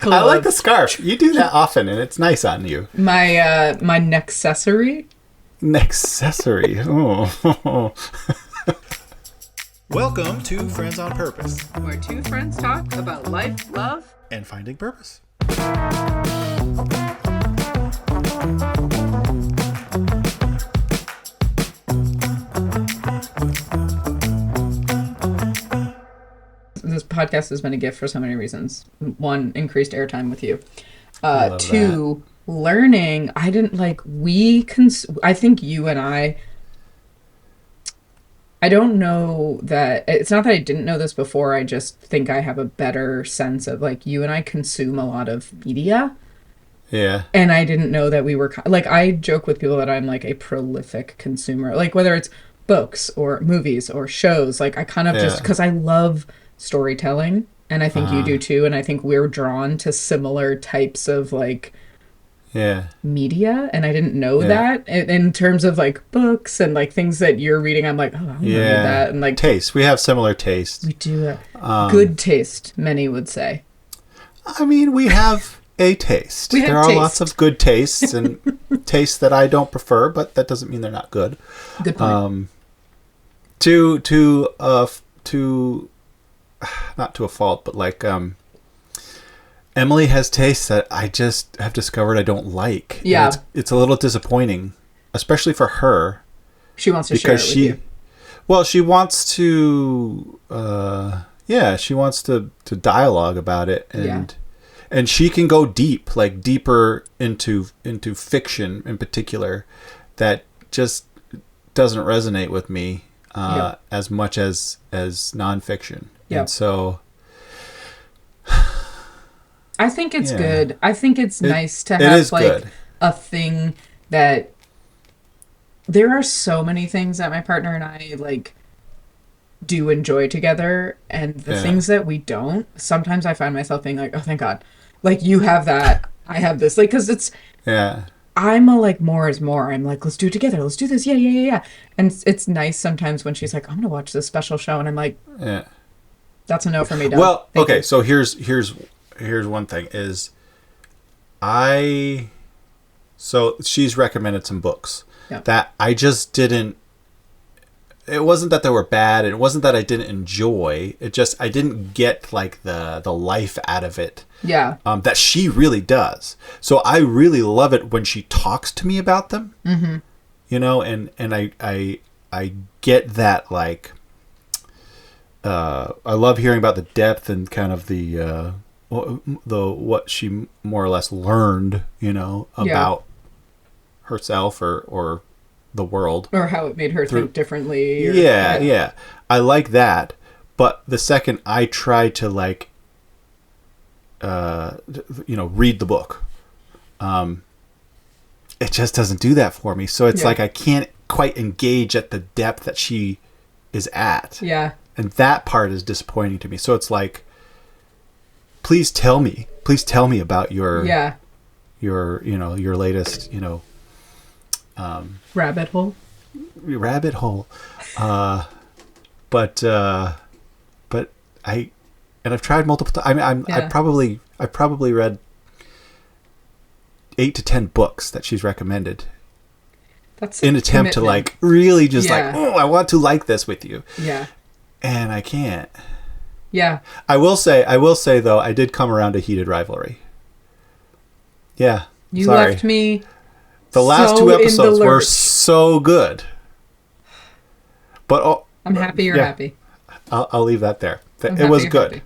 I like the scarf. You do that often, and it's nice on you. My nexcessory. Nexcessory. Oh. Welcome to Friends on Purpose, where two friends talk about life, love, and finding purpose. This podcast has been a gift for so many reasons. One, increased airtime with you. Two, learning. I didn't like, I think you and I don't know that, it's not that I didn't know this before, I just think I have a better sense of, like, you and I consume a lot of media. Yeah. And I didn't know that we were, like, I joke with people that I'm, like, a prolific consumer. Like, whether it's books or movies or shows, like, I kind of just, because I love storytelling, and I think you do too, and I think we're drawn to similar types of, like, media, and I didn't know that in terms of, like, books and, like, things that you're reading. I'm like, oh, I want to read that. And, like, taste, we have similar tastes. We do. Good taste, many would say. I mean, we have a taste. There are lots of good tastes and tastes that I don't prefer, but that doesn't mean they're not good. Good point. Not to a fault, but, like, Emily has tastes that I just have discovered I don't like. Yeah. It's a little disappointing, especially for her. She wants to share it with you. Well, she wants to, she wants to dialogue about it, and she can go deep, like deeper into fiction in particular, that just doesn't resonate with me as much as nonfiction. Yeah. And so I think it's good. I think it's nice to have, like, a thing that, there are so many things that my partner and I, like, do enjoy together, and the things that we don't, sometimes I find myself being like, oh, thank God. Like, you have that, I have this. Like, because it's, I'm a, like, more is more. I'm like, let's do it together. Let's do this. Yeah. And it's nice sometimes when she's like, I'm going to watch this special show, and I'm like, that's a no for me, Doug. Well, thank you. So here's one thing is so she's recommended some books that I just didn't, it wasn't that they were bad, and it wasn't that I didn't enjoy, it just, I didn't get, like, the life out of it. Yeah. That she really does. So I really love it when she talks to me about them. Mm-hmm. You know, and I get that, like, I love hearing about the depth and kind of the what she more or less learned, you know, about herself or the world, or how it made her think differently. Yeah. I like that, but the second I try to, like, read the book, it just doesn't do that for me. So it's like I can't quite engage at the depth that she is at. Yeah. And that part is disappointing to me. So it's like, please tell me about your latest, rabbit hole. But I've tried multiple times. I mean, I probably read 8 to 10 books that she's recommended. That's in attempt to, like, really just like, oh, I want to like this with you. Yeah. And I can't. Yeah. I will say though, I did come around to Heated Rivalry. Yeah. You left me. The last two episodes were so good. But I'm happy you're happy. I'll leave that there. It was good. Happy.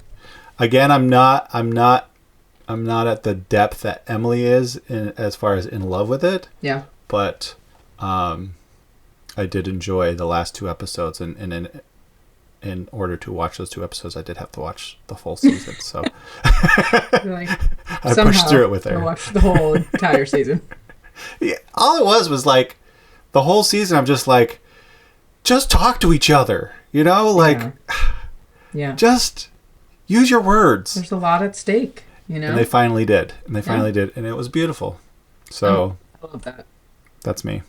Again, I'm not at the depth that Emily is as far as in love with it. Yeah. But I did enjoy the last two episodes, and in order to watch those two episodes, I did have to watch the full season. So like, I pushed through it with her. I watched the whole entire season. Yeah, all it was like the whole season. I'm just like, just talk to each other, you know, like, just use your words. There's a lot at stake, you know. And they finally did, and and it was beautiful. So I love that. That's me.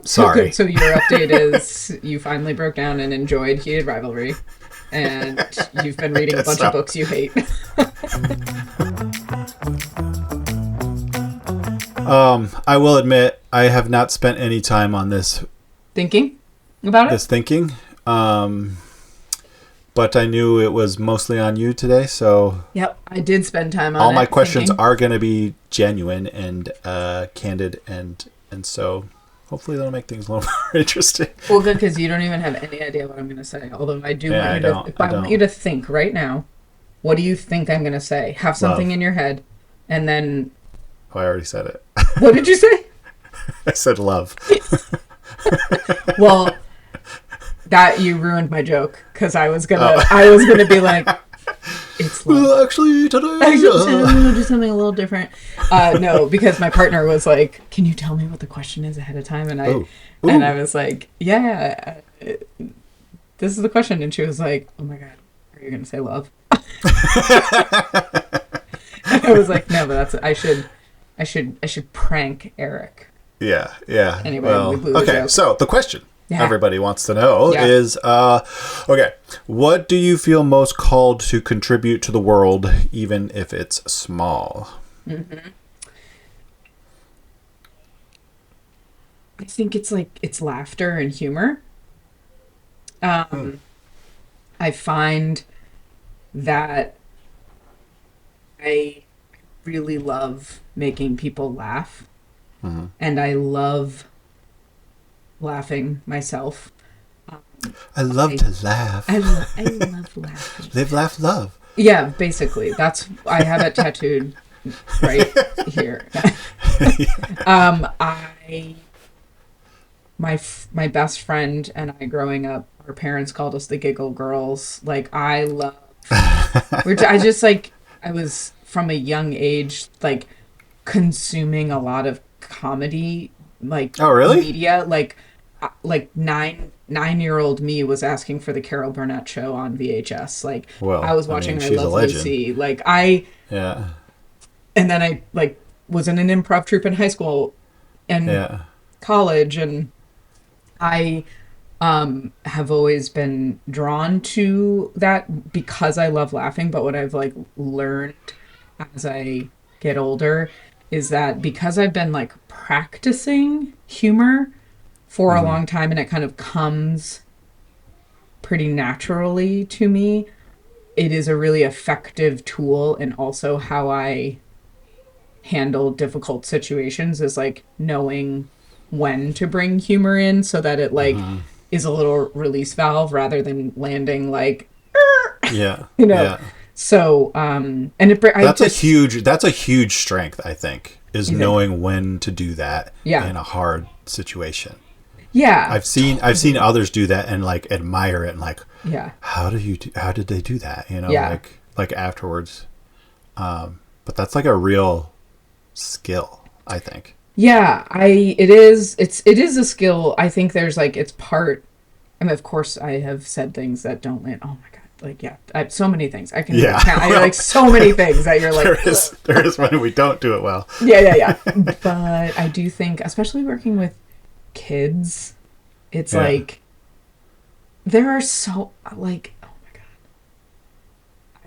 Sorry. So your update is you finally broke down and enjoyed Heated Rivalry, and you've been reading a bunch of books you hate. I will admit I have not spent any time on this. Thinking about it? This thinking. But I knew it was mostly on you today, so... Yep, I did spend time on it. All my questions are going to be genuine and candid, and so hopefully that'll make things a little more interesting. Well, good, because you don't even have any idea what I'm going to say, although I do want you to... I want you to think right now, what do you think I'm going to say? Have something in your head, and then... Oh, I already said it. What did you say? I said love. Well... That you ruined my joke because I was gonna be like, it's love. Well, actually today I'm gonna do something a little different. No, because my partner was like, "Can you tell me what the question is ahead of time?" And I was like, "Yeah, this is the question." And she was like, "Oh my god, are you gonna say love?" And I was like, "No, but I should prank Eric." Yeah. Anyway, well, we blew the joke. So the question. Yeah. Everybody wants to know is, okay, what do you feel most called to contribute to the world, even if it's small? Mm-hmm. I think it's laughter and humor. I find that I really love making people laugh, and I love laughing myself. I love to laugh. I love laughing. Live, laugh, love. Yeah, basically. I have it tattooed right here. My best friend and I growing up, our parents called us the Giggle Girls. Like, I love... I was from a young age, like, consuming a lot of comedy, like, oh, really? Media, like 9-year-old me was asking for the Carol Burnett show on VHS. Like, well, I was watching I Love Lucy. Like, and then I like was in an improv troupe in high school and college, and I have always been drawn to that because I love laughing. But what I've like learned as I get older is that because I've been like practicing humor for a long time, and it kind of comes pretty naturally to me, it is a really effective tool. And also how I handle difficult situations is like knowing when to bring humor in so that it like is a little release valve rather than landing like, so and that's a huge strength, I think, is knowing when to do that in a hard situation. Yeah, I've seen others do that and like admire it and like, how did they do that? You know, like afterwards. But that's like a real skill, I think. Yeah, it is a skill. I think there's like, it's part. I mean, of course, I have said things that don't land. Oh my god, like I have so many things I can. I like so many things that you're like. there is when we don't do it well. Yeah. But I do think, especially working with kids, it's like there are so like, oh my god,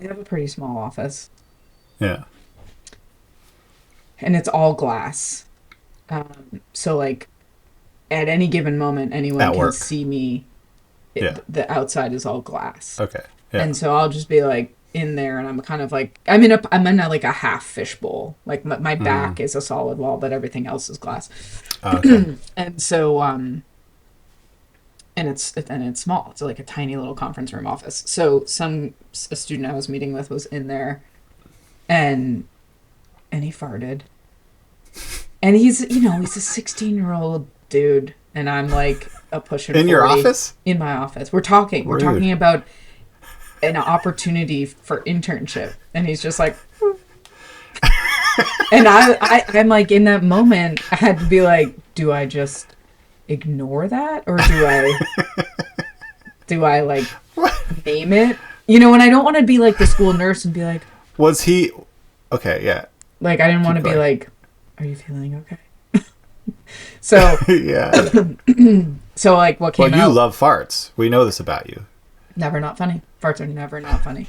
I have a pretty small office, and it's all glass, so like at any given moment anyone can see me. The outside is all glass, and so I'll just be like in there, and I'm kind of like I'm in like a half fishbowl. Like my back is a solid wall, but everything else is glass. And so and it's small. It's like a tiny little conference room office. So a student I was meeting with was in there, and he farted, and he's a 16-year-old dude, and I'm like a pushing 40. In your office? In my office. We're talking about an opportunity for internship, and he's just like and I'm like, in that moment I had to be like, do I just ignore that, or do I like name it, and I don't want to be like the school nurse and be like, was he okay? Like, I didn't want to be like, are you feeling okay? So so like what came out, well, you love farts, we know this about you. Never not funny. Farts are never not funny.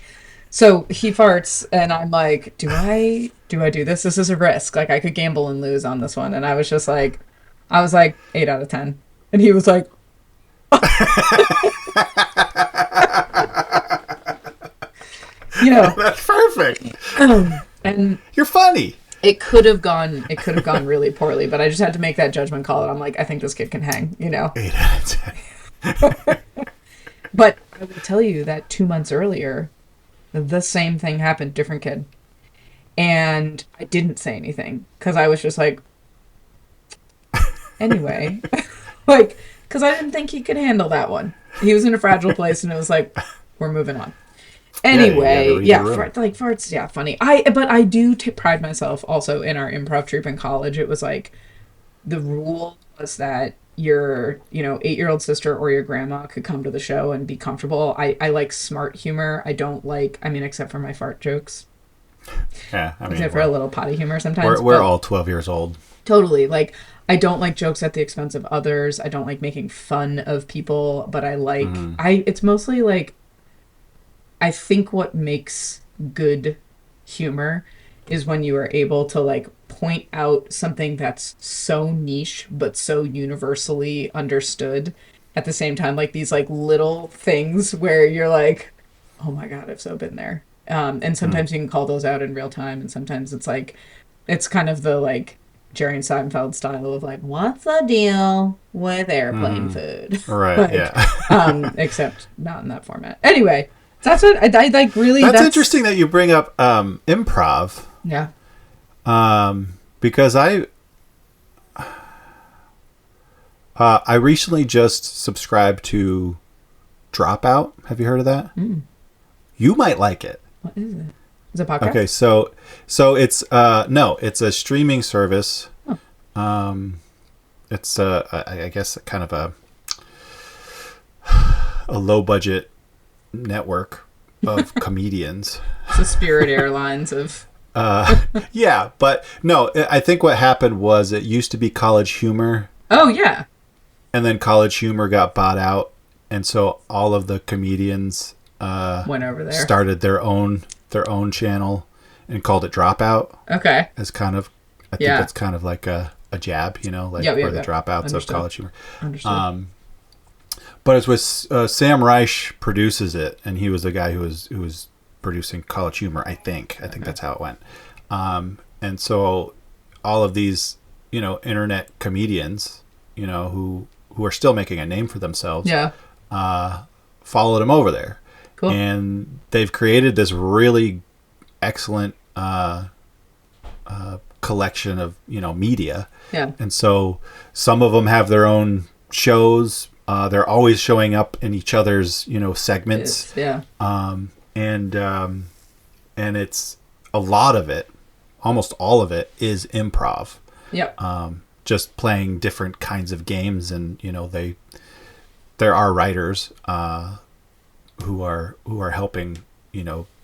So he farts, and I'm like, do I do this? This is a risk. Like, I could gamble and lose on this one. And I was just like, 8 out of 10. And he was like, you know, that's perfect. And you're funny. It could have gone really poorly, but I just had to make that judgment call. And I'm like, I think this kid can hang, 8 out of 10. But I will tell you that 2 months earlier, the same thing happened, different kid. And I didn't say anything because I was just like, anyway, like, because I didn't think he could handle that one. He was in a fragile place, and it was like, we're moving on. Anyway, farts, funny. But I do pride myself also in our improv troupe in college. It was like, the rule was that your 8-year-old sister or your grandma could come to the show and be comfortable. I like smart humor. I don't like, except for my fart jokes. Yeah, except for a little potty humor sometimes. We're all 12 years old. Totally. Like, I don't like jokes at the expense of others. I don't like making fun of people, but I like, it's mostly like, I think what makes good humor is when you are able to like point out something that's so niche but so universally understood at the same time, like these like little things where you're like, oh my god, I've so been there. And sometimes you can call those out in real time, and sometimes it's like, it's kind of the like Jerry and Seinfeld style of like, what's the deal with airplane food? Right. Like, yeah. Except not in that format. Anyway, that's what I like. Really, that's interesting that you bring up improv. Yeah. Because I recently just subscribed to Dropout. Have you heard of that? You might like it. What is it? Is it a podcast? Okay, so it's no, it's a streaming service. Oh. It's I guess kind of a low budget network of comedians. It's the Spirit Airlines of. Yeah, but no, I think what happened was it used to be College Humor. Oh yeah. And then College Humor got bought out, and so all of the comedians went over there, started their own channel, and called it Dropout. Okay. As kind of, I think that's kind of like a jab, the dropouts of College Humor. Understood. But it's with Sam Reich produces it, and he was the guy who was producing College Humor. I think that's how it went. And so all of these internet comedians who are still making a name for themselves followed him over there. Cool. And they've created this really excellent collection of media. Yeah. And so some of them have their own shows. They're always showing up in each other's segments. And it's a lot of it, almost all of it is improv. Yep. Just playing different kinds of games, and there are writers who are helping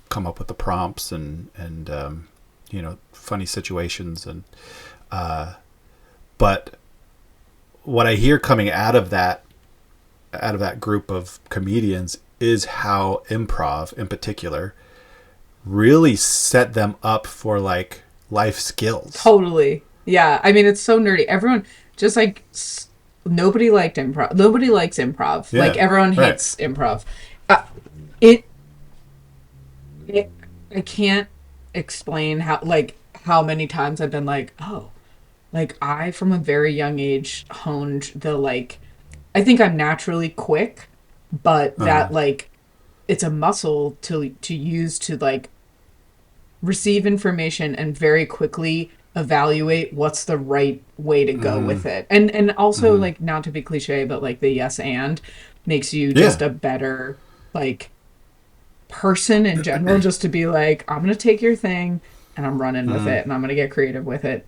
come up with the prompts and funny situations, and but what I hear coming out of that group of comedians is how improv in particular really set them up for like life skills. Totally. Yeah. I mean, it's so nerdy. Everyone just like nobody liked improv. Nobody likes improv. Yeah, like everyone hates improv. I can't explain how many times I've been like, oh, like I from a very young age honed the like, I think I'm naturally quick, but that like it's a muscle to use to like receive information and very quickly evaluate what's the right way to go with it. And also like, not to be cliche, but like the yes and makes you just a better like person in general, just to be like, I'm gonna take your thing and I'm running with it, and I'm gonna get creative with it.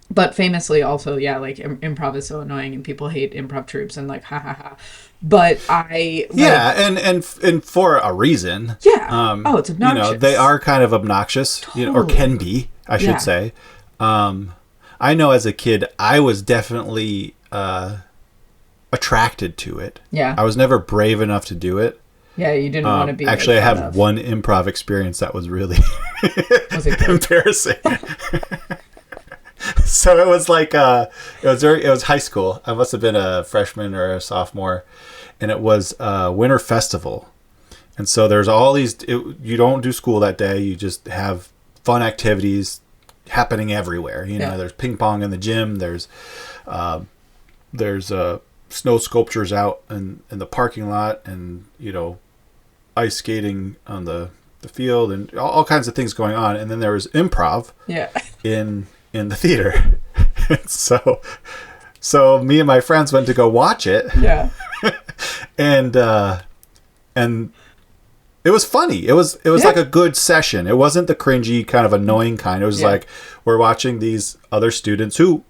But famously also, like improv is so annoying and people hate improv troupes and like ha ha ha. But and for a reason. Yeah. It's obnoxious. They are kind of obnoxious, or can be, I should say. I know as a kid I was definitely attracted to it. Yeah. I was never brave enough to do it. Yeah, you didn't want to be. Actually, I had one improv experience that was really embarrassing. So it was like it was high school. I must have been a freshman or a sophomore, and it was a winter festival. And so there's all these. You don't do school that day. You just have fun activities happening everywhere. You know, there's ping pong in the gym. There's snow sculptures out in the parking lot, and ice skating on the field, and all kinds of things going on. And then there was improv. In the theater. so me and my friends went to go watch it. Yeah. and it was funny. It was like a good session. It wasn't the cringy kind of annoying kind. It was like we're watching these other students who,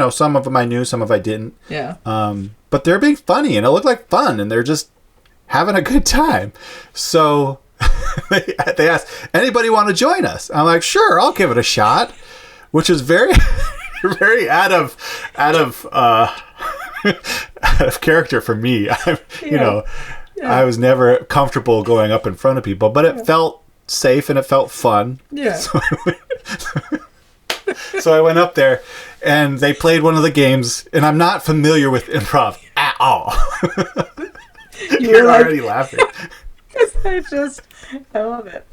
some of them I knew, some of I didn't. Yeah. But they're being funny, and it looked like fun, and they're just having a good time. So they asked, anybody want to join us? I'm like, sure, I'll give it a shot. Which is very, very out of character for me. I was never comfortable going up in front of people, but it felt safe and it felt fun. Yeah. So I went up there, and they played one of the games, and I'm not familiar with improv at all. You're already laughing. I love it.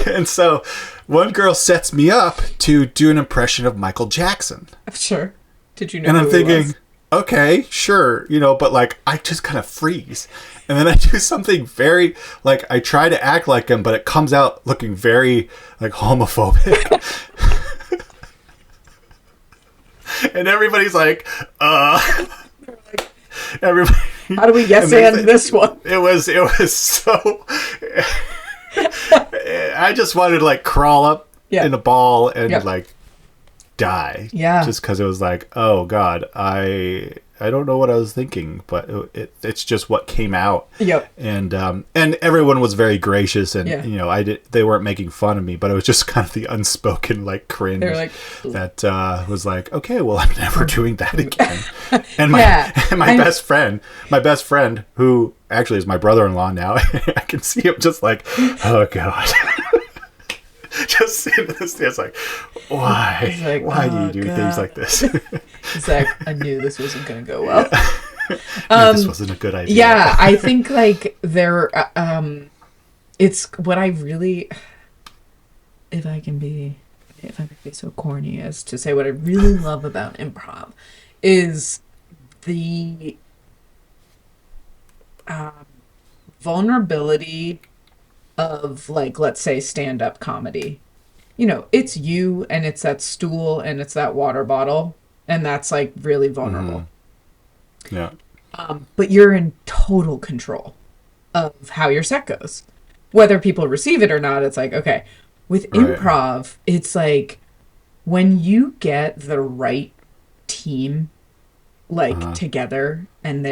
And so one girl sets me up to do an impression of Michael Jackson. Sure. Did you know? And I'm thinking, okay, sure, but like I just kind of freeze. And then I do something very like I try to act like him, but it comes out looking very like homophobic. And everybody's like, everybody, how do we and this one? It was so I just wanted to like crawl up in a ball and like die. Yeah. Just because it was like, oh God, I don't know what I was thinking, but it's just what came out. Yep. And everyone was very gracious, and they weren't making fun of me, but it was just kind of the unspoken like cringe that was like, okay, well, I'm never doing that again. And my best friend who actually is my brother-in-law now, I can see him just like, oh God. Just sitting in the stairs like, why? Like, why do you do things like this? It's like, I knew this wasn't going to go well. This wasn't a good idea. Yeah, I think like it's what I really, if I can be so corny as to say what I really love about improv is the vulnerability of like, let's say, stand-up comedy. It's you, and it's that stool, and it's that water bottle, and that's like really vulnerable. Yeah. But you're in total control of how your set goes. Whether people receive it or not, it's like, okay. With improv, it's like when you get the right team like together, and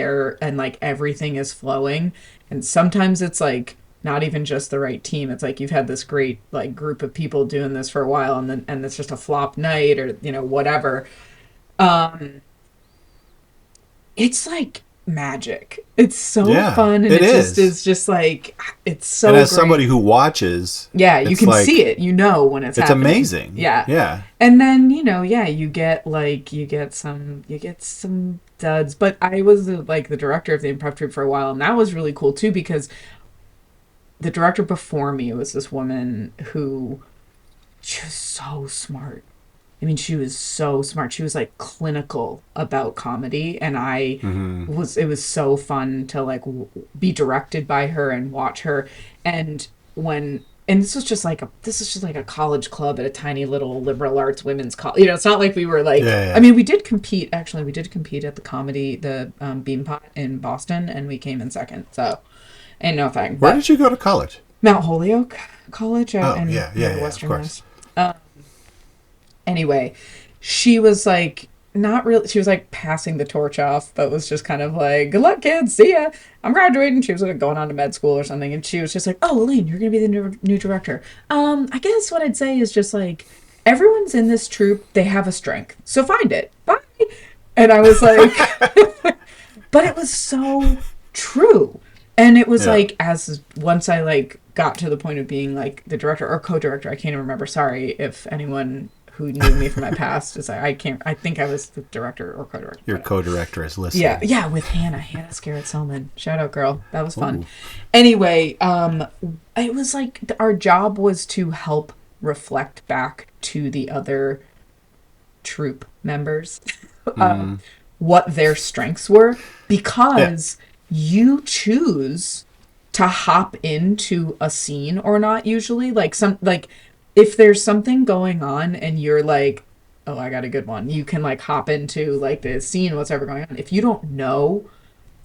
like everything is flowing, and sometimes it's like not even just the right team. It's like you've had this great like group of people doing this for a while, and it's just a flop night or whatever. It's like magic. It's so fun, and it's just like it's so. And as great. Somebody who watches, you can see it. When it's happening. Amazing. Yeah. And then you get some duds. But I was like the director of the improv troupe for a while, and that was really cool too, because the director before me was this woman who, she was so smart. I mean, she was so smart. She was like clinical about comedy, and it was so fun to like be directed by her and watch her. And this was just like a college club at a tiny little liberal arts women's college. It's not like we were like, I mean, we did compete at the Beanpot in Boston, and we came in second. So, and no fact. Where did you go to college? Mount Holyoke College out in Western Mass. Anyway, she was like not really. She was like passing the torch off, but was just kind of like, "Good luck, kids. See ya. I'm graduating." She was like going on to med school or something, and she was just like, "Oh, Elaine, you're gonna be the new director." I guess what I'd say is just like everyone's in this troupe. They have a strength, so find it. Bye. And I was like, but it was so true. And it was like, once I like got to the point of being like the director or co-director, I can't even remember. Sorry if anyone who knew me from my past is like, I think I was the director or co-director. Your co-director is listening. Yeah, with Hannah Scarrett Selman. Shout out, girl. That was fun. Ooh. Anyway, it was like our job was to help reflect back to the other troupe members what their strengths were, because you choose to hop into a scene or not usually. Like if there's something going on and you're like, oh, I got a good one, you can like hop into like the scene, what's ever going on. If you don't know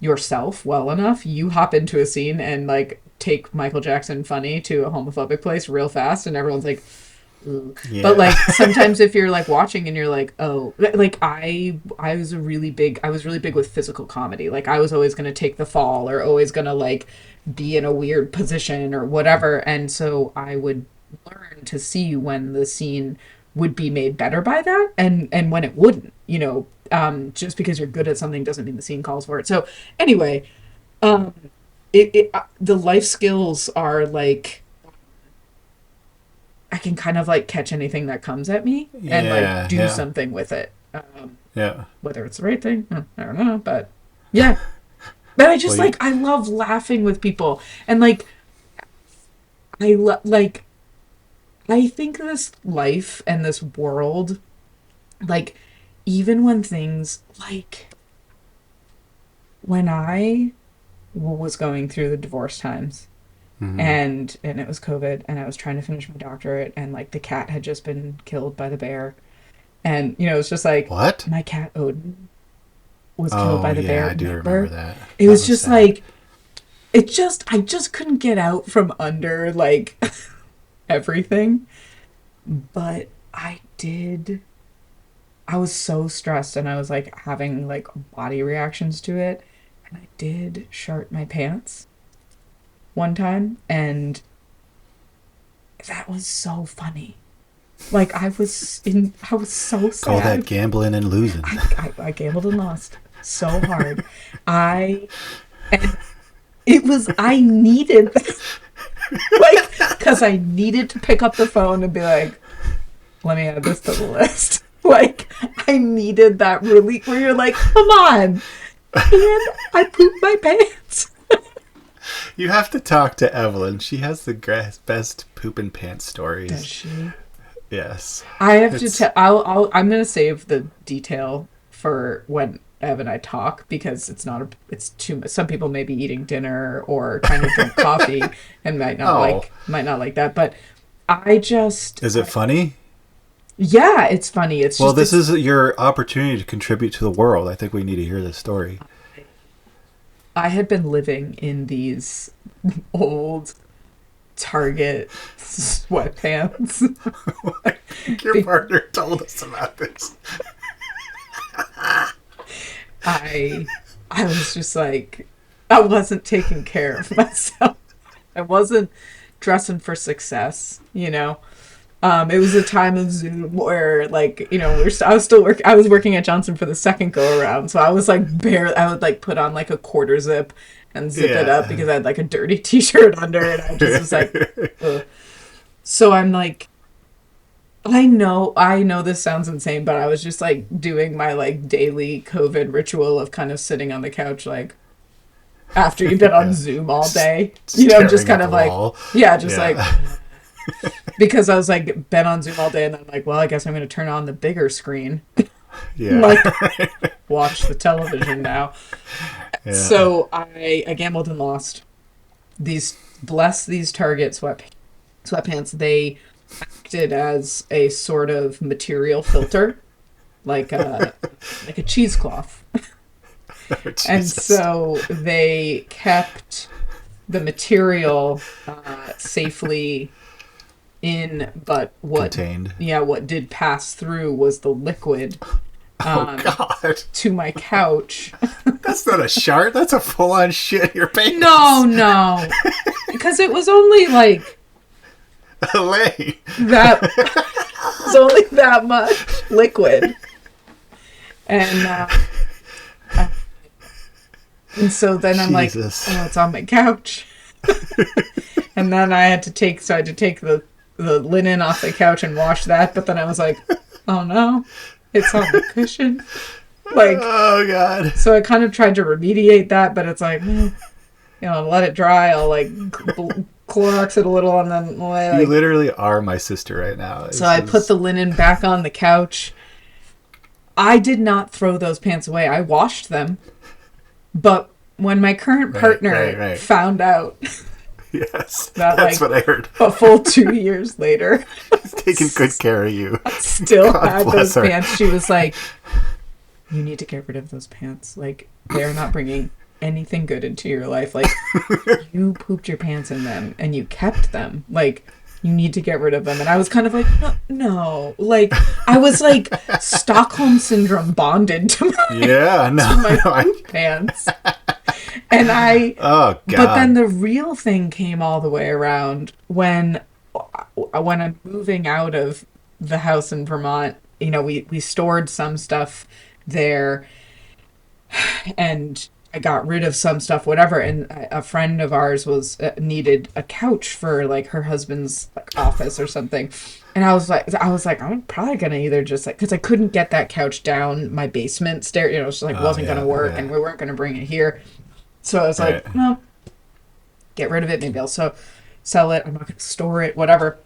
yourself well enough, you hop into a scene and like take Michael Jackson funny to a homophobic place real fast, and everyone's like, yeah. But like sometimes if you're like watching and you're like, oh, like I was really big with physical comedy. Like I was always going to take the fall or always going to like be in a weird position or whatever. And so I would learn to see when the scene would be made better by that and when it wouldn't, you know, just because you're good at something doesn't mean the scene calls for it. So anyway, the life skills are like, I can kind of like catch anything that comes at me and like do something with it. Whether it's the right thing, I don't know, but yeah. But I just I love laughing with people, and like I think this life and this world, like even when things like when I was going through the divorce times. Mm-hmm. And it was COVID, and I was trying to finish my doctorate, and like the cat had just been killed by the bear, and you know it's just like what my cat Odin was killed by the bear. I do remember that. It was just sad. Like I just couldn't get out from under like everything, but I was so stressed, and I was like having like body reactions to it, and I did shart my pants one time, and that was so funny. Like I was so sad. Call that gambling and losing. I gambled and lost so hard. I needed like because I needed to pick up the phone and be like, let me add this to the list. Like I needed that relief where you're like, come on, and I pooped my pants. You have to talk to Evelyn. She has the best poop and pants stories. Does she? Yes. I have to tell. I'm gonna save the detail for when Ev and I talk, because it's too much. Some people may be eating dinner or trying to drink coffee and might not like that. But I just. Is it funny? Yeah, it's funny. It's well, this is your opportunity to contribute to the world. I think we need to hear this story. I had been living in these old Target sweatpants. Your partner told us about this. I was just like, I wasn't taking care of myself. I wasn't dressing for success, you know. It was a time of Zoom where, like, you know, I was working at Johnson for the second go around, so I was like I would like put on like a quarter zip and zip it up because I had like a dirty t-shirt under it. I just was like, ugh. So I'm like, I know this sounds insane, but I was just like doing my like daily COVID ritual of kind of sitting on the couch, like after you've been on Zoom all day, you know, just kind of like, like. Because I was like been on Zoom all day, and then I'm like, well, I guess I'm going to turn on the bigger screen. Like watch the television now. Yeah. So I gambled and lost. These Target sweatpants. They acted as a sort of material filter, like a cheesecloth. Oh, and so they kept the material safely in, but what did pass through was the liquid to my couch. That's not a shart, that's a full-on shit your pants. No, because it was only like Elaine. It's only that much liquid, and And so then I'm like, oh, it's on my couch. And then I had to take the linen off the couch and wash that. But then I was like, oh no, it's on the cushion. Like, oh God. So I kind of tried to remediate that, but it's like, let it dry. I'll like Clorox it a little, and then like, you literally are my sister right now. So I put the linen back on the couch. I did not throw those pants away. I washed them. But when my current partner found out, yes, that's what I heard. A full 2 years later, he's taking good care of you. I still had those pants. She was like, "You need to get rid of those pants. Like, they're not bringing anything good into your life. Like, you pooped your pants in them and you kept them. Like, you need to get rid of them." And I was kind of like, no. Like, I was like Stockholm Syndrome bonded to my pants. And oh God. But then the real thing came all the way around when I'm moving out of the house in Vermont. We stored some stuff there, and I got rid of some stuff, whatever, and a friend of ours needed a couch for like her husband's office or something, and I was like, I'm probably gonna either just like, because I couldn't get that couch down my basement stair, it just like wasn't gonna work, and we weren't gonna bring it here, so I was like, no, get rid of it. Maybe I'll sell it. I'm not gonna store it, whatever.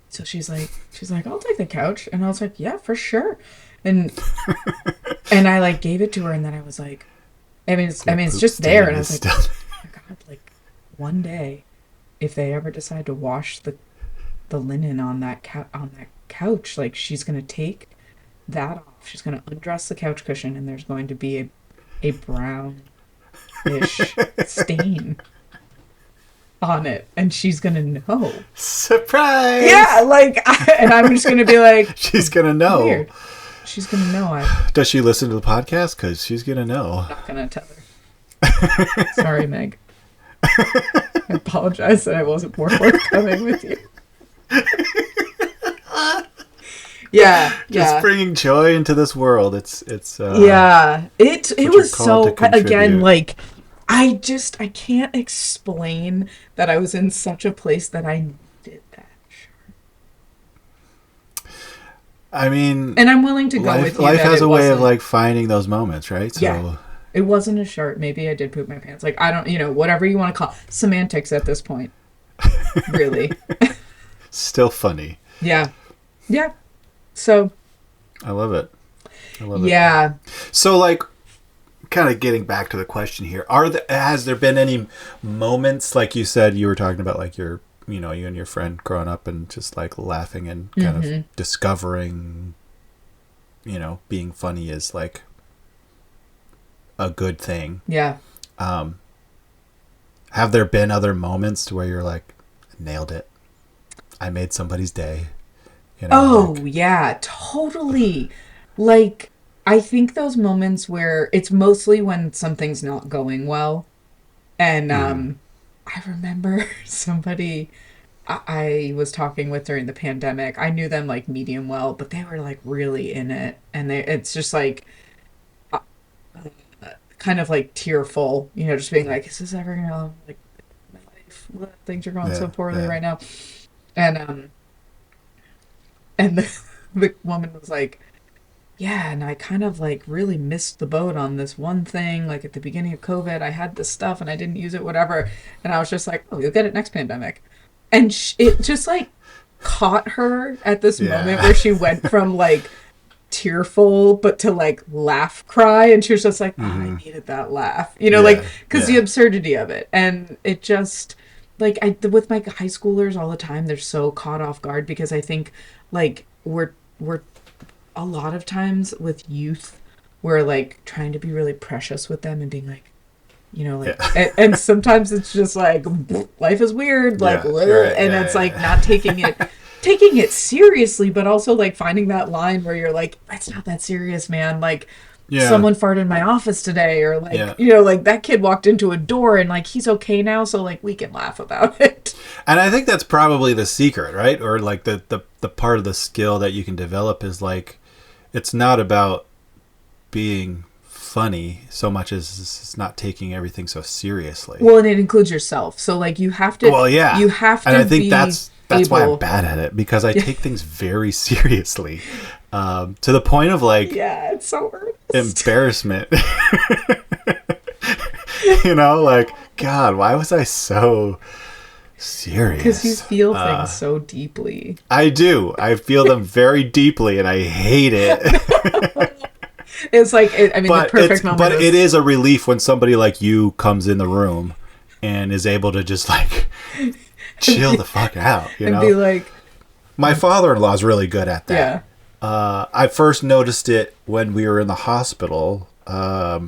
So she's like, I'll take the couch, and I was like, yeah, for sure, and I like gave it to her, and then I was like. It's just there, and I was like, oh my God, like, one day, if they ever decide to wash the linen on that couch, like, she's gonna take that off. She's gonna undress the couch cushion, and there's going to be a brownish stain on it, and she's gonna know. Surprise! Yeah, like, and I'm just gonna be like, she's gonna know. Weird. She's gonna know. Does she listen to the podcast? Because she's gonna know. I'm not gonna tell her. Sorry, Meg. I apologize that I wasn't more forthcoming with you. Just bringing joy into this world. It's it was so, again, like, I can't explain that I was in such a place that I did that. I mean, and I'm willing to go with you. Life has a way of like finding those moments, right? So yeah, it wasn't a shirt. Maybe I did poop my pants. Like, I don't, whatever you want to call it. Semantics at this point. Really. Still funny. Yeah. So. I love it. Yeah. So, like, kind of getting back to the question here, has there been any moments, like you said, you were talking about, like, you and your friend growing up and just like laughing and kind of discovering, being funny is like a good thing. Yeah. Have there been other moments to where you're like, nailed it, I made somebody's day? Yeah, totally. Like, I think those moments where it's mostly when something's not going well. And, I remember somebody I was talking with during the pandemic. I knew them like medium well, but they were like really in it. And it's just like kind of like tearful, just being like, is this ever going to, like, my life, things are going so poorly right now. And the woman was like, yeah, and I kind of like really missed the boat on this one thing. Like at the beginning of COVID, I had this stuff and I didn't use it, whatever. And I was just like, oh, you'll get it next pandemic. And it just like caught her at this moment where she went from like tearful, but to like laugh cry. And she was just like, I needed that laugh, like, because the absurdity of it. And it just like, with my high schoolers all the time, they're so caught off guard because I think like we're a lot of times with youth, we're like trying to be really precious with them and being like, and sometimes it's just like life is weird, like, it's like not taking it seriously, but also like finding that line where you're like, it's not that serious, man. Like, someone farted in my office today, or like, like that kid walked into a door and like he's okay now, so like we can laugh about it. And I think that's probably the secret, right? Or like the part of the skill that you can develop is like, it's not about being funny so much as it's not taking everything so seriously. Well, and it includes yourself. So like you have to. Well, yeah. You have to. And I think that's why I'm bad at it, because I take things very seriously, to the point of like. Yeah, it's so earnest. Embarrassment. You know, like, God, why was I so serious? Because you feel things so deeply. I do. I feel them very deeply, and I hate it. It's like, the perfect moment. But it is a relief when somebody like you comes in the room and is able to just like chill the fuck out, you know? Be like, my father-in-law is really good at that. Yeah. I first noticed it when we were in the hospital. I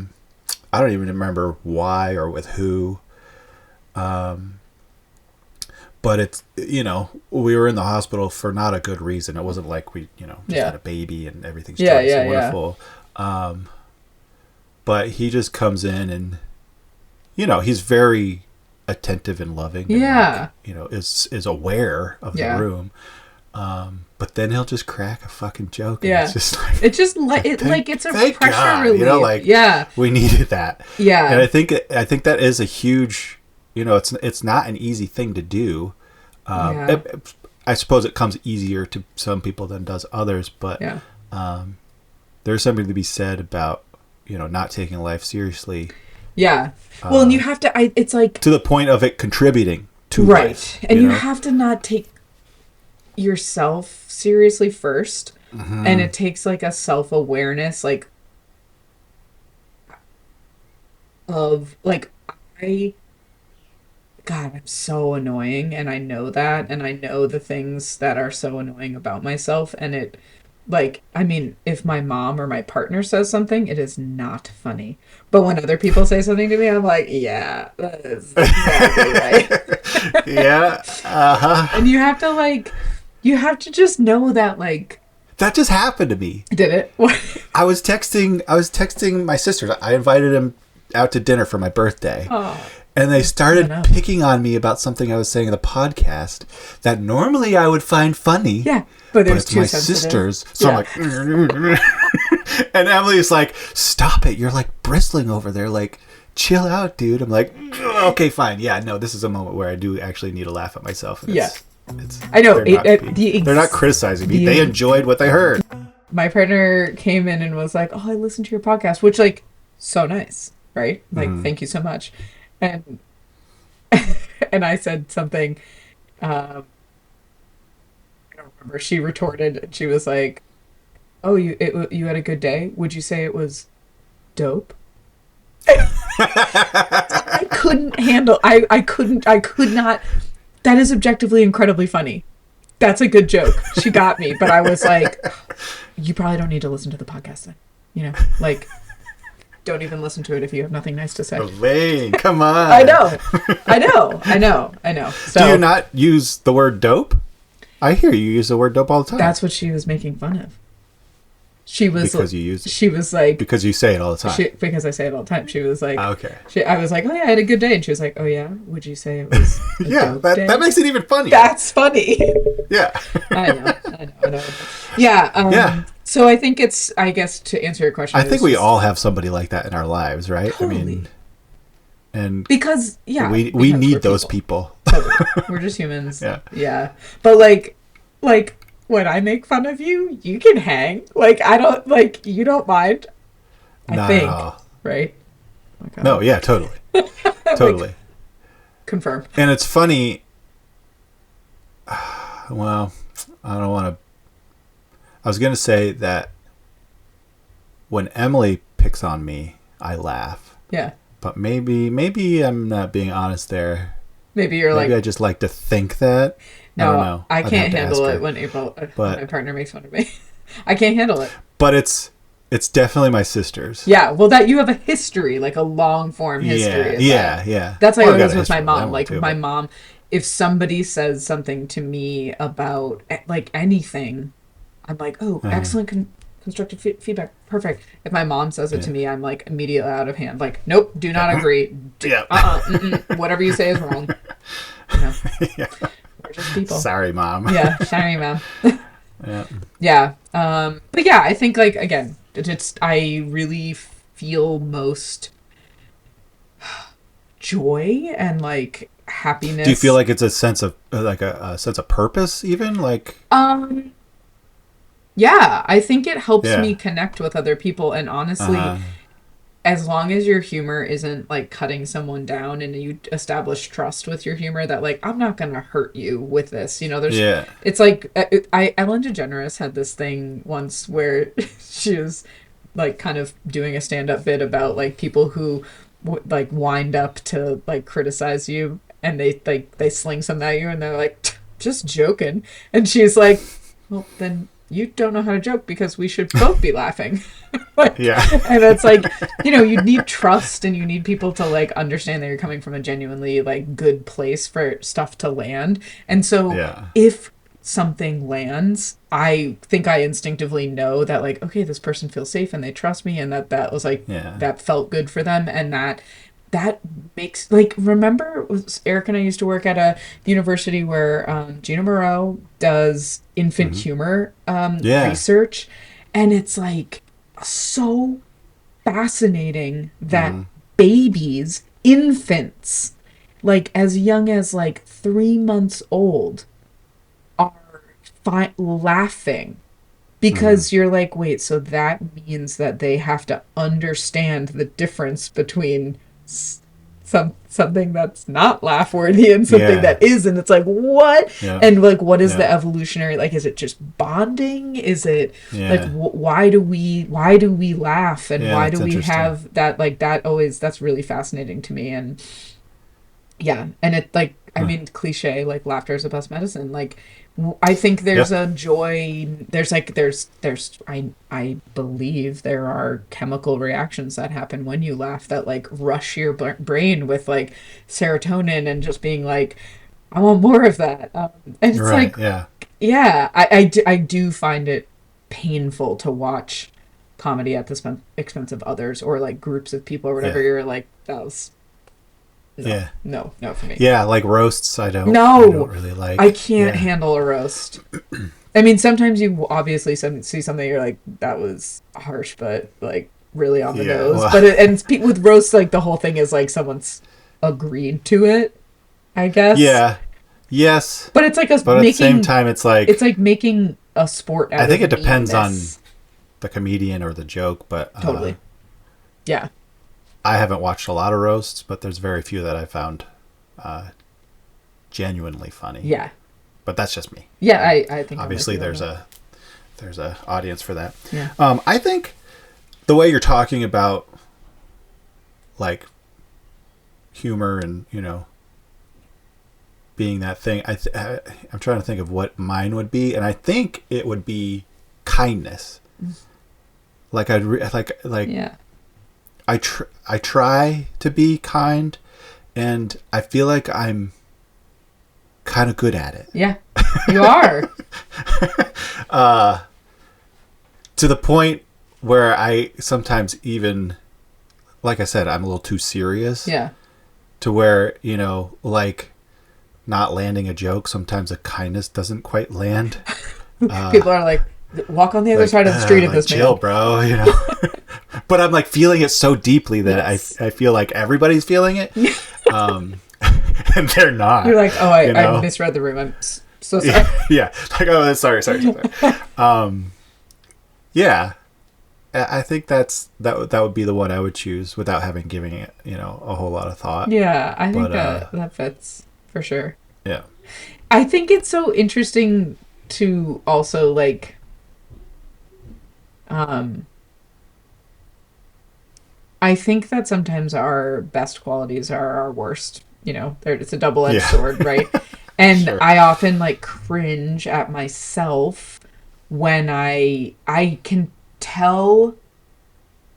don't even remember why or with who. But it's, you know, we were in the hospital for not a good reason. It wasn't like we, you know, just had a baby and everything's so wonderful. But he just comes in and, you know, he's very attentive and loving. Yeah. And, you know, is aware of the room. But then he'll just crack a fucking joke. And it's just like, it's a pressure God, relief. You know, like, we needed that. Yeah. And I think that is a huge, you know, it's not an easy thing to do. I suppose it comes easier to some people than does others, but there's something to be said about, you know, not taking life seriously. Yeah. Well, and you have to, it's like, to the point of it contributing to life. And you have to not take yourself seriously first. Mm-hmm. And it takes like a self-awareness, like, of like, God, I'm so annoying, and I know that, and I know the things that are so annoying about myself, and it, like, I mean, if my mom or my partner says something, it is not funny. But when other people say something to me, I'm like, yeah, that is exactly right. Yeah. Uh-huh. And you have to just know that, like... That just happened to me. Did it? I was texting my sisters. I invited them out to dinner for my birthday. Oh. And they started picking on me about something I was saying in the podcast that normally I would find funny. Yeah, but it's my sisters. So I'm like, and Emily's like, stop it. You're like bristling over there. Like, chill out, dude. I'm like, okay, fine. Yeah, no, this is a moment where I do actually need to laugh at myself. And I know. They're not criticizing me. They enjoyed what they heard. My partner came in and was like, oh, I listened to your podcast, which, like, so nice, right? Like, thank you so much. And I said something, I don't remember. She retorted, and she was like, "Oh, you had a good day? Would you say it was dope?" I couldn't handle. I could not. That is objectively incredibly funny. That's a good joke. She got me, but I was like, "You probably don't need to listen to the podcast then." You know, like. Don't even listen to it if you have nothing nice to say. Elaine, come on. I know. So, do you not use the word dope? I hear you use the word dope all the time. That's what she was making fun of. She was because you use it. She was like, because you say it all the time. Because I say it all the time. She was like, okay. I was like, oh yeah, I had a good day, and she was like, oh yeah, would you say it was? That makes it even funnier. That's funny. Yeah. I know. Yeah. So I think it's, I guess, to answer your question, I think we all have somebody like that in our lives, right? Totally. I mean, and because we need those people. Totally. We're just humans. Yeah. But like when I make fun of you, you can hang. Like I don't like you don't mind. I think, right? Okay. No, yeah, totally, totally. Like, confirm. And it's funny. Well, I don't want to. I was going to say that when Emily picks on me, I laugh. Yeah. But maybe I'm not being honest there. Maybe I just like to think that. No, I don't know. I can't handle it when my partner makes fun of me. I can't handle it. But it's definitely my sister's. Yeah, well, that you have a history, like a long form history. Yeah. That's how it was with my mom. Like my mom, if somebody says something to me about like anything, I'm like, oh, excellent constructive feedback. Perfect. If my mom says it to me, I'm like immediately out of hand. Like, nope, do not agree. Whatever you say is wrong. You know, we're just people. Sorry, Mom. Yeah, sorry, Mom. Yeah. Yeah. But yeah, I think like, again, I really feel most joy and like happiness. Do you feel like it's a sense of like a sense of purpose even like yeah, I think it helps me connect with other people, and honestly, as long as your humor isn't like cutting someone down and you establish trust with your humor that like I'm not gonna hurt you with this, you know, it's like Ellen DeGeneres had this thing once where she was like kind of doing a stand-up bit about like people who like wind up to like criticize you, and they sling something at you and they're like just joking, and she's like, well then you don't know how to joke because we should both be laughing. Like, and it's like, you know, you need trust and you need people to like understand that you're coming from a genuinely like good place for stuff to land. And so if something lands, I think I instinctively know that like, okay, this person feels safe and they trust me, and that was like that felt good for them, and that makes like, remember Eric and I used to work at a university where Gina Moreau does infant humor research, and it's like so fascinating that babies, infants, like as young as like 3 months old, are laughing because you're like, wait, so that means that they have to understand the difference between something that's not laugh worthy and something that is, and it's like, what? And like, what is the evolutionary, like, is it just bonding? Is it like why do we laugh, and why do we have that, like that always, that's really fascinating to me. And and it like, I mean, cliche, like laughter is the best medicine. Like I think there's a joy, there's I believe there are chemical reactions that happen when you laugh that like rush your brain with like serotonin and just being like, I want more of that. And it's I do find it painful to watch comedy at the expense of others, or like groups of people or whatever. You're like, that was no for me. Like roasts, I don't really like. I can't handle a roast. I mean, sometimes you obviously see something, you're like, that was harsh, but like really on the nose. Well, but with roasts, like the whole thing is like someone's agreed to it, I guess. Yes. But it's like at the same time, it's like making a sport out of I think it depends on the comedian or the joke, but totally. I haven't watched a lot of roasts, but there's very few that I found genuinely funny. Yeah. But that's just me. Yeah, I think obviously there's a audience for that. Yeah. I think the way you're talking about like humor and, you know, being that thing, I'm trying to think of what mine would be, and I think it would be kindness. Like I try to be kind, and I feel like I'm kind of good at it. Yeah, you are. To the point where I sometimes even, like I said, I'm a little too serious. Yeah. To where, you know, like not landing a joke, sometimes a kindness doesn't quite land. People are like, walk on the other side of the street of this chill, man. Bro, you know. But I'm like feeling it so deeply that I feel like everybody's feeling it, and they're not. You're like, oh, I misread the room. I'm so sorry. Yeah. Like, oh, sorry. Yeah, I think that would be the one I would choose without having given it, you know, a whole lot of thought. Yeah, I think that fits for sure. Yeah, I think it's so interesting to also like, I think that sometimes our best qualities are our worst. You know, it's a double-edged sword, right? And I often like cringe at myself when I can tell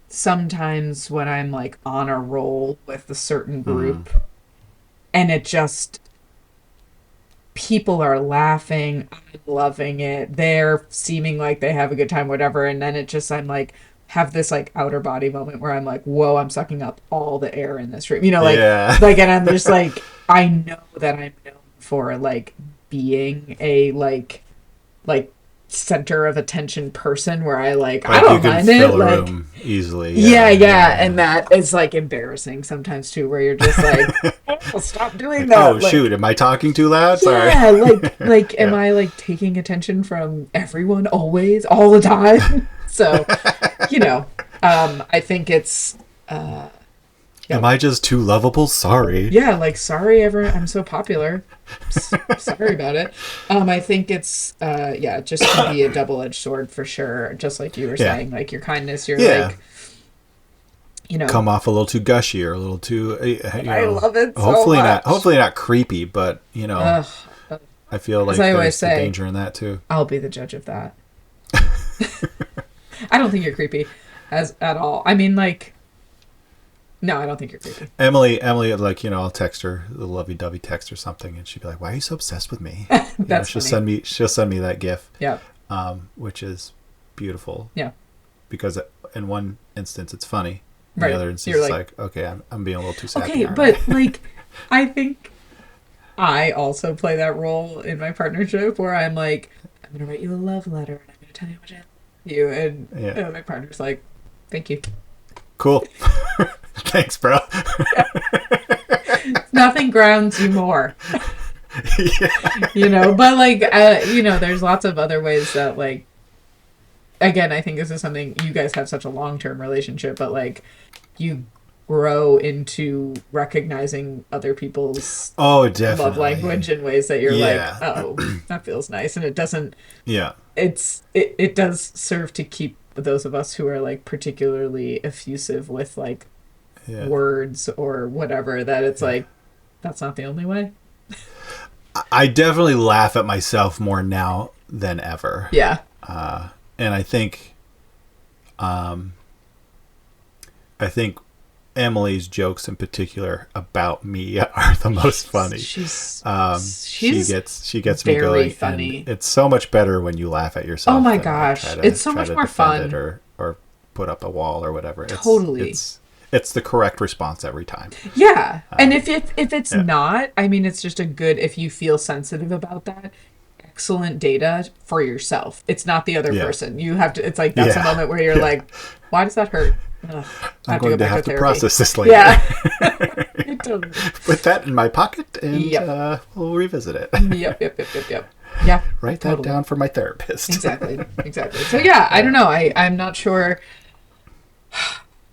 sometimes when I'm like on a roll with a certain group, and it just, people are laughing, I'm loving it, they're seeming like they have a good time, whatever, and then it just, I'm like, have this like outer body moment where I'm like, whoa, I'm sucking up all the air in this room, you know, like like, and I'm just like, I know that I'm known for like being a like center of attention person where I don't mind it. Like, room easily. Yeah. And that is like embarrassing sometimes too, where you're just like, oh, stop doing that. Oh, like, shoot. Am I talking too loud? Sorry. Yeah. Am I like taking attention from everyone always, all the time? So, I think it's, Am I just too lovable? Sorry. Yeah, like, sorry, everyone. I'm so popular. Sorry about it. I think it's, just can be a double-edged sword for sure. Just like you were saying, like, your kindness, you're like, come off a little too gushy or a little too, I love it so much. Hopefully not creepy, but, I feel like there's the danger in that, too. I'll be the judge of that. I don't think you're creepy at all. I mean, like... No, I don't think you're creepy. Emily, like, I'll text her the lovey-dovey text or something, and she'd be like, "Why are you so obsessed with me?" She'll send me that GIF. Yeah. Which is beautiful. Yeah. Because in one instance it's funny. In the other instance it's like, okay, I'm being a little too sad. Okay, but like, I think I also play that role in my partnership where I'm like, I'm gonna write you a love letter and I'm gonna tell you how much I love you, and my partner's like, thank you. Cool. Thanks, bro. Nothing grounds you more. But like, there's lots of other ways that, like, again, I think this is something, you guys have such a long-term relationship, but like, you grow into recognizing other people's love language in ways that you're like, oh, that feels nice. And it doesn't, it does serve to keep those of us who are like particularly effusive with like words or whatever, that it's like, that's not the only way. I definitely laugh at myself more now than ever. Yeah. And I think Emily's jokes in particular about me are the most funny. She gets me going. Funny. And it's so much better when you laugh at yourself. Oh my gosh, it's so much more fun. Or put up a wall or whatever. Totally. It's the correct response every time. Yeah, and if it's not, I mean, it's just a good, if you feel sensitive about that, excellent data for yourself. It's not the other person. You have to. It's like that's a moment where you're like, why does that hurt? I'm going to have to process this later. Yeah. Put that in my pocket and we'll revisit it. Yep. Yeah. Write that down for my therapist. Exactly. So yeah, I don't know. I'm not sure.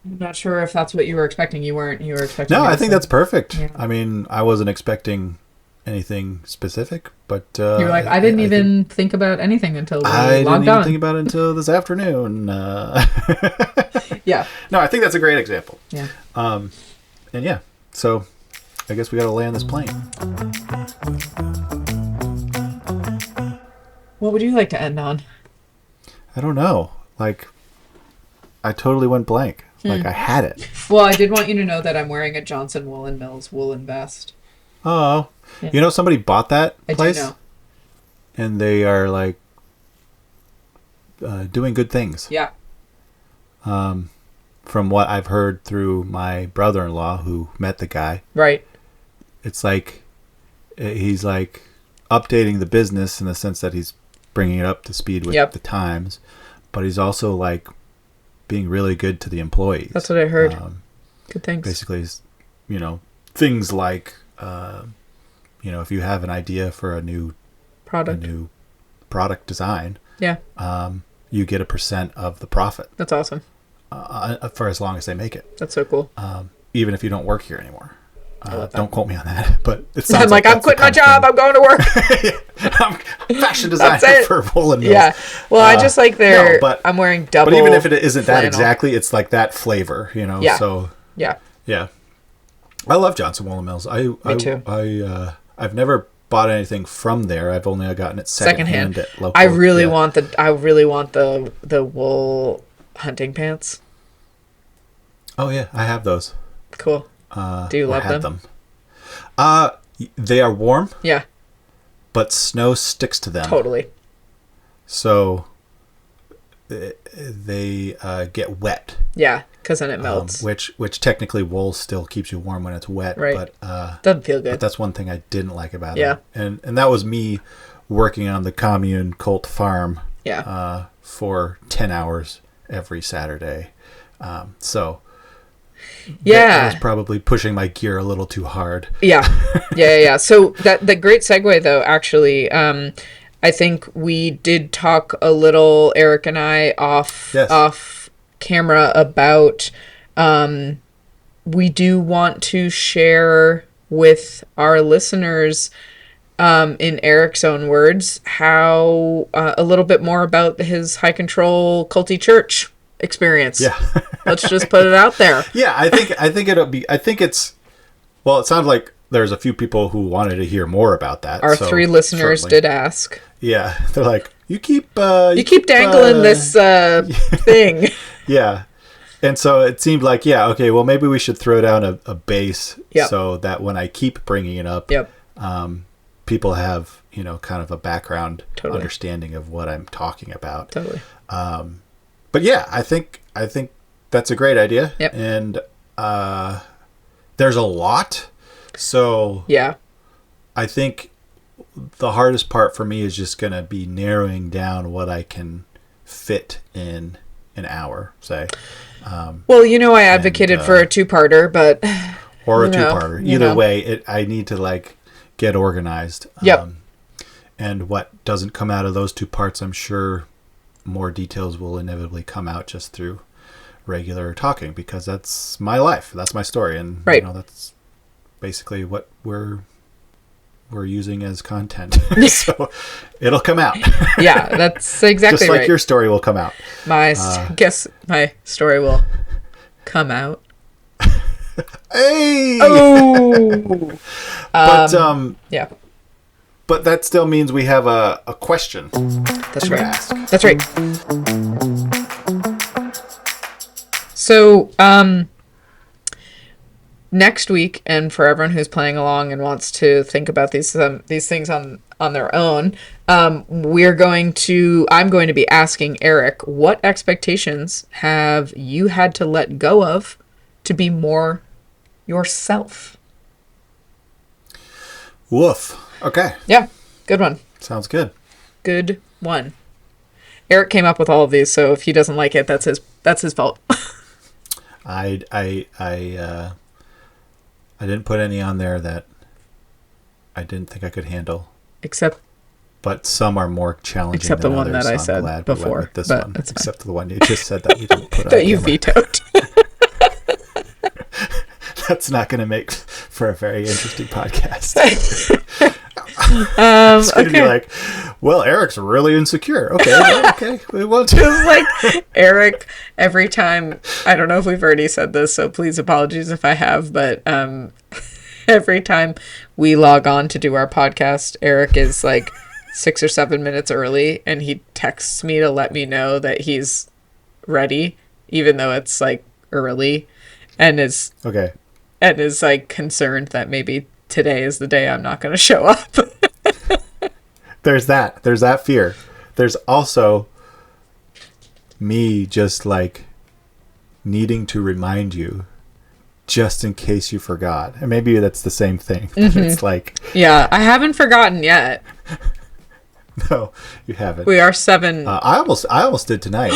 I'm not sure if that's what you were expecting. You were expecting. No, I think that's perfect. Yeah. I mean, I wasn't expecting anything specific, but you're like, I didn't even think about anything until we logged on. I didn't even think about it until this afternoon. Yeah. No, I think that's a great example. Yeah. And yeah, so I guess we got to land this plane. What would you like to end on? I don't know. Like, I totally went blank. Like, I had it. Well, I did want you to know that I'm wearing a Johnson Woolen Mills woolen vest. Oh. Yeah. Somebody bought that place? I do know. And they are, like, doing good things. Yeah. From what I've heard through my brother-in-law who met the guy. Right. It's like, he's, like, updating the business in the sense that he's bringing it up to speed with the times. But he's also, like, being really good to the employees. That's what I heard. Good things. Basically, things like, if you have an idea for a new product design, you get 1% of the profit. That's awesome. For as long as they make it. That's so cool. Even if you don't work here anymore. Don't quote me on that, but it sounds like I'm quitting my job. I'm going to work. I'm fashion designer for Woolen Mills. Yeah. Well, I just like I'm wearing double. But even if it isn't flannel. That exactly, it's like that flavor, Yeah. So yeah. I love Johnson Woolen Mills. Me too. I've never bought anything from there. I've only gotten it secondhand at local. I really want the wool hunting pants. Oh yeah, I have those. Cool. Do you love them? They are warm. Yeah. But snow sticks to them. Totally. So they get wet. Yeah, because then it melts. Which technically wool still keeps you warm when it's wet. Right. But doesn't feel good. But that's one thing I didn't like about it. And that was me working on the commune Colt farm for 10 hours every Saturday. So I was probably pushing my gear a little too hard. Yeah. So the great segue though, actually, I think we did talk a little, Eric and I, off camera about, we do want to share with our listeners, in Eric's own words, how a little bit more about his high control culty church experience. Let's just put it out there. I think it sounds like there's a few people who wanted to hear more about that. Our 3 listeners did ask. Yeah, they're like, you keep dangling this thing. Yeah. And so it seemed like, okay, well, maybe we should throw down a base so that when I keep bringing it up, people have, kind of a background understanding of what I'm talking about. Totally. But I think that's a great idea. And there's a lot. So I think the hardest part for me is just going to be narrowing down what I can fit in an hour, say. I advocated for a 2-parter, but... Or a 2-parter. Either way, I need to, get organized. And what doesn't come out of those 2 parts, I'm sure more details will inevitably come out just through regular talking, because that's my life. That's my story. And, that's basically what we're using as content. So it'll come out. That's exactly just like your story will come out. Guess my story will come out. Hey! Oh! But that still means we have a question. That's right. Ask. That's right. So, next week, and for everyone who's playing along and wants to think about these things on their own, I'm going to be asking Eric, what expectations have you had to let go of to be more yourself? Woof. Okay. Yeah. Good one. Sounds good. Good one. Eric came up with all of these, so if he doesn't like it, that's his fault. I didn't put any on there that I didn't think I could handle. But some are more challenging. Except the one that I said before. This one, except the one you just said that we didn't put on. That you vetoed. That's not going to make for a very interesting podcast. It's going to be like, well, Eric's really insecure. Okay. We want to. It's like Eric, every time, I don't know if we've already said this, so please apologies if I have, but every time we log on to do our podcast, Eric is like 6 or 7 minutes early, and he texts me to let me know that he's ready, even though it's like early, and is like concerned that maybe today is the day I'm not going to show up. There's that fear. There's also me just like needing to remind you just in case you forgot. And maybe that's the same thing. Mm-hmm. It's like, yeah, I haven't forgotten yet. No, you haven't. We are 7. I almost did tonight.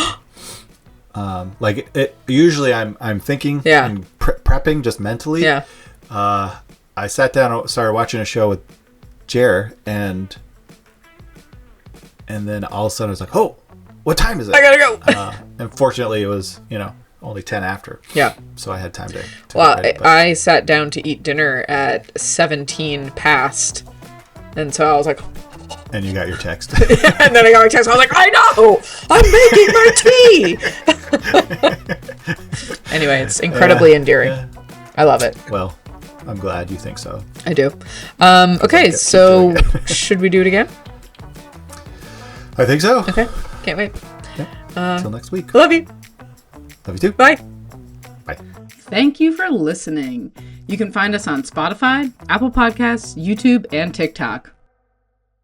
Like it usually I'm thinking and prepping just mentally. Yeah. I sat down and started watching a show with Jer, and then all of a sudden I was like, oh, what time is it? I gotta go. And fortunately it was, only 10 after. Yeah. So I had time to well, get ready, I sat down to eat dinner at 17 past. And so I was like... And you got your text. And then I got my text. I was like, I know! I'm making my tea! Anyway, it's incredibly endearing. Yeah. I love it. Well, I'm glad you think so. I do. Okay, so should we do it again? I think so. Okay, can't wait. Yeah. Until next week. Love you. Love you too. Bye. Bye. Thank you for listening. You can find us on Spotify, Apple Podcasts, YouTube, and TikTok.